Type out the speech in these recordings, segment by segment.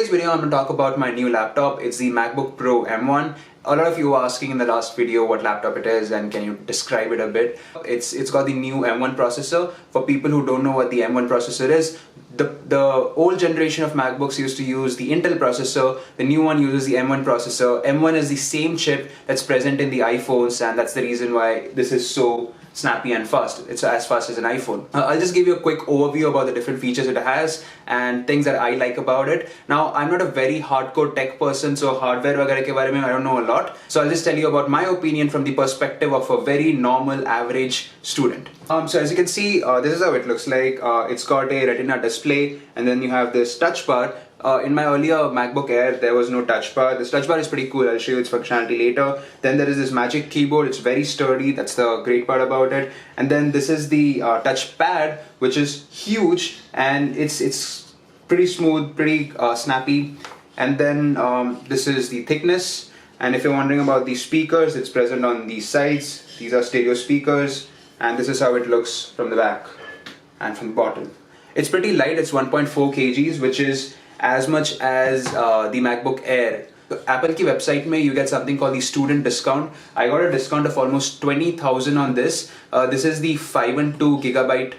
today's video, I'm going to talk about my new laptop. It's the MacBook Pro M1. A lot of you were asking in the last video what laptop it is and can you describe it a bit. It's got the new M1 processor. For people who don't know what the M1 processor is, the old generation of MacBooks used to use the Intel processor. The new one uses the M1 processor. M1 is the same chip that's present in the iPhones, and that's the reason why this is so snappy and fast. It's as fast as an iPhone. I'll just give you a quick overview about the different features it has and things that I like about it. Now, I'm not a very hardcore tech person, so hardware वगैरह के बारे में I don't know a lot. So I'll just tell you about my opinion from the perspective of a very normal, average student. So as you can see, this is how it looks like. It's got a Retina display, and then you have this touch bar. In my earlier MacBook Air, there was no touch bar. This touch bar is pretty cool. I'll show you its functionality later. Then there is this magic keyboard. It's very sturdy. That's the great part about it. And then this is the touch pad, which is huge, and it's pretty smooth, pretty snappy. And then this is the thickness. And if you're wondering about the speakers, it's present on these sides. These are stereo speakers. And this is how it looks from the back and from the bottom. It's pretty light. It's 1.4 kgs, which is as much as the MacBook Air. Apple ki website mein you get something called the student discount. I got a discount of almost 20,000 on this. This is the 512 gigabyte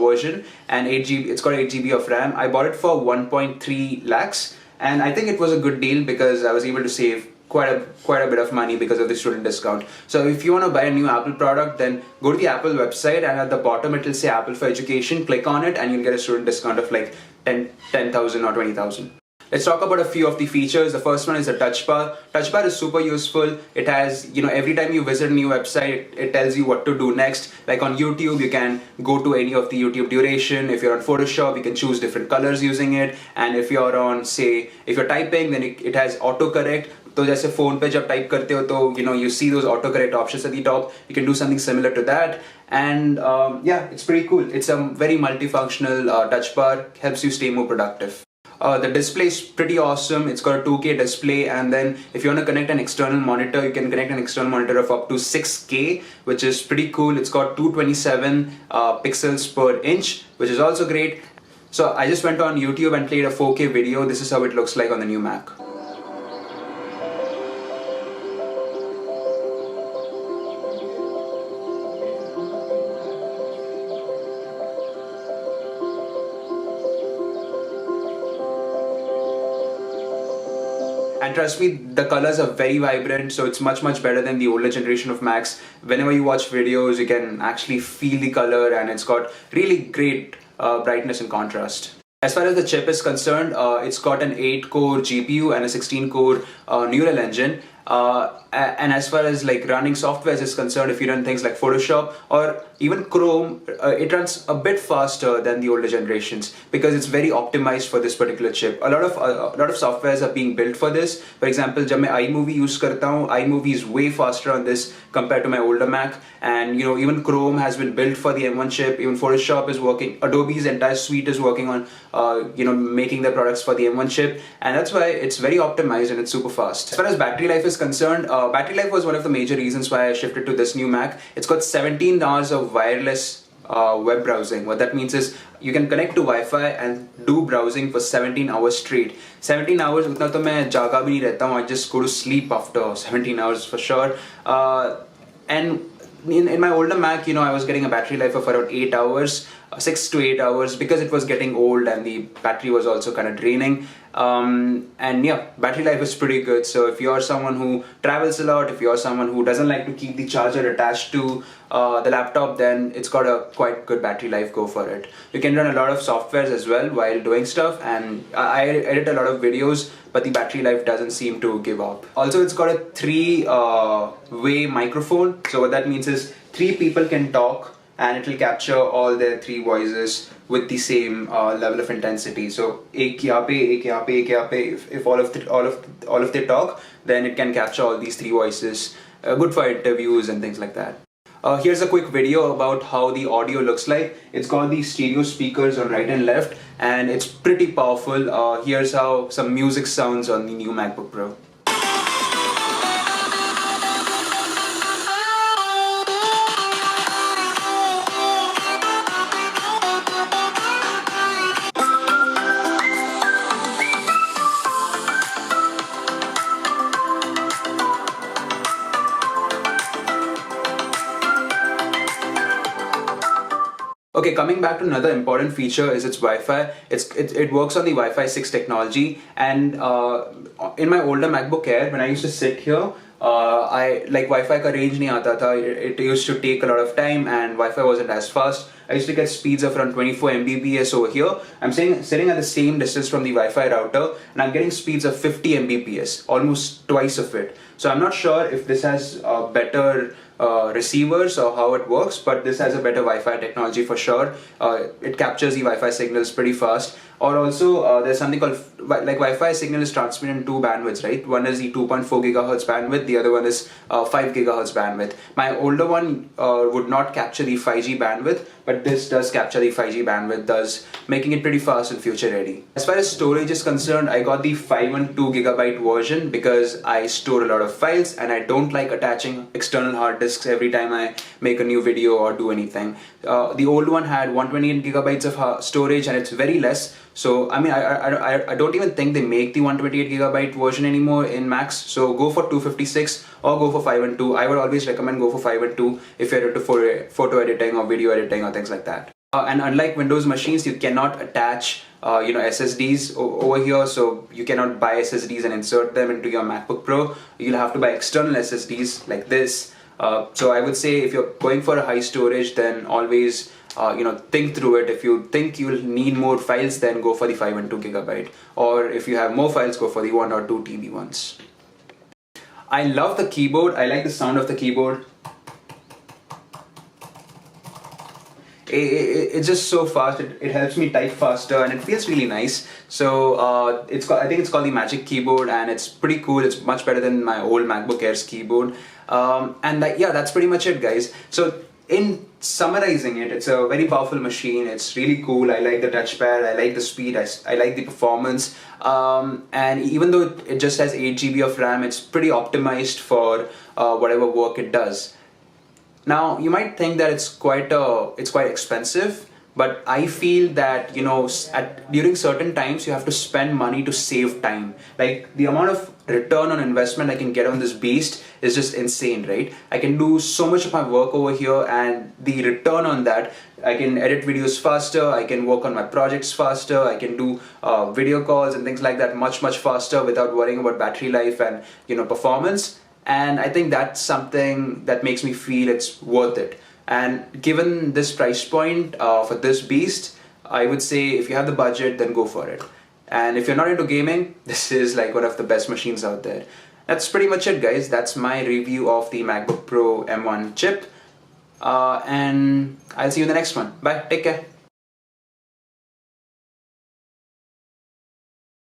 version, and 8GB. It's got 8GB of RAM. I bought it for 1.3 lakhs, and I think it was a good deal because I was able to save quite a bit of money because of the student discount. So if you want to buy a new Apple product, then go to the Apple website, and at the bottom it will say Apple for Education. Click on it and you'll get a student discount of like 10,000 or 20,000. Let's talk about a few of the features. The first one is the touch bar. Touch bar is super useful. It has, every time you visit a new website, it tells you what to do next. Like on YouTube, you can go to any of the YouTube duration. If you're on Photoshop, you can choose different colors using it. And if you're on, say, if you're typing, then it has autocorrect. तो जैसे phone पे जब type करते हो तो you see those autocorrect options at the top. You can do something similar to that, and yeah, it's pretty cool. It's a very multifunctional touch bar. Helps you stay more productive. The display is pretty awesome. It's got a 2K display, and then if you want to connect an external monitor, you can connect an external monitor of up to 6K, which is pretty cool. It's got 227 pixels per inch, which is also great. So I just went on YouTube and played a 4K video. This is how it looks like on the new Mac. And trust me, the colors are very vibrant, so it's much better than the older generation of Macs. Whenever you watch videos, you can actually feel the color, and it's got really great brightness and contrast. As far as the chip is concerned, it's got an 8-core GPU and a 16-core neural engine. And as far as like running softwares is concerned, if you run things like Photoshop or even Chrome, it runs a bit faster than the older generations because it's very optimized for this particular chip. A lot of softwares are being built for this. For example, जब मैं iMovie use करता हूँ, iMovie is way faster on this compared to my older Mac. And even Chrome has been built for the M1 chip. Even Photoshop is working. Adobe's entire suite is working on making their products for the M1 chip, and that's why it's very optimized and it's super fast. As far as battery life is concerned, battery life was one of the major reasons why I shifted to this new Mac. It's got 17 hours of wireless web browsing. What that means is you can connect to Wi-Fi and do browsing for 17 hours straight. 17 hours, उतना तो मैं जागा भी नहीं रहता हूँ. I just go to sleep after 17 hours for sure. And in my older Mac, I was getting a battery life of around 8 hours, 6 to 8 hours, because it was getting old and the battery was also kind of draining. And yeah, battery life is pretty good. So if you're someone who travels a lot, if you're someone who doesn't like to keep the charger attached to the laptop, then it's got a quite good battery life. Go for it. You can run a lot of softwares as well while doing stuff, and I edit a lot of videos, but the battery life doesn't seem to give up. Also, it's got a 3-way microphone. So what that means is 3 people can talk and it will capture all their 3 voices with the same level of intensity. So ek yahan pe, ek yahan pe, ek yahan pe. If all of they talk, then it can capture all these 3 voices. Good for interviews and things like that. Here's a quick video about how the audio looks like. It's got these stereo speakers on right and left, and it's pretty powerful. Here's how some music sounds on the new MacBook Pro. Okay, coming back to another important feature is its Wi-Fi. It works on the Wi-Fi 6 technology, and in my older MacBook Air, when I used to sit here, I like Wi-Fi का range नहीं आता था. It used to take a lot of time, and Wi-Fi wasn't as fast. I used to get speeds of around 24 Mbps over here. I'm sitting at the same distance from the Wi-Fi router, and I'm getting speeds of 50 Mbps, almost twice of it. So I'm not sure if this has better receivers or how it works, but this has a better Wi-Fi technology for sure. It captures the Wi-Fi signals pretty fast. Or also there's something called like Wi-Fi signal is transmitted in two bandwidths, right? One is the 2.4 gigahertz bandwidth, the other one is 5 gigahertz bandwidth. My older one would not capture the 5G bandwidth, but this does capture the 5G bandwidth, thus making it pretty fast and future ready. As far as storage is concerned, I got the 512 gigabyte version because I store a lot of files and I don't like attaching external hard disks every time I make a new video or do anything. The old one had 128 gigabytes of storage, and it's very less. So I mean, I don't even think they make the 128 gigabyte version anymore in Macs. So go for 256 or go for 512. I would always recommend go for 512 if you're into photo editing or video editing or things like that. And unlike Windows machines, you cannot attach SSDs over here, so you cannot buy SSDs and insert them into your MacBook Pro. You'll have to buy external SSDs like this. So I would say if you're going for a high storage, then always think through it. If you think you'll need more files, then go for the 512 gigabyte. Or if you have more files, go for the 1 or 2 TB ones. I love the keyboard. I like the sound of the keyboard. It's just so fast. It helps me type faster, and it feels really nice. So I think it's called the Magic Keyboard, and it's pretty cool. It's much better than my old MacBook Air's keyboard. Yeah, that's pretty much it, guys. So in summarizing it, it's a very powerful machine. It's really cool. I like the touchpad. I like the speed. I like the performance. And even though it just has 8 GB of RAM, it's pretty optimized for whatever work it does. Now you might think that it's quite expensive, but I feel that during certain times you have to spend money to save time. Like the amount of return on investment I can get on this beast is just insane, right? I can do so much of my work over here, and the return on that, I can edit videos faster, I can work on my projects faster, I can do video calls and things like that much faster without worrying about battery life and performance. And I think that's something that makes me feel it's worth it. And given this price point for this beast, I would say if you have the budget, then go for it. And if you're not into gaming, this is like one of the best machines out there. That's pretty much it, guys. That's my review of the MacBook Pro M1 chip. And I'll see you in the next one. Bye. Take care.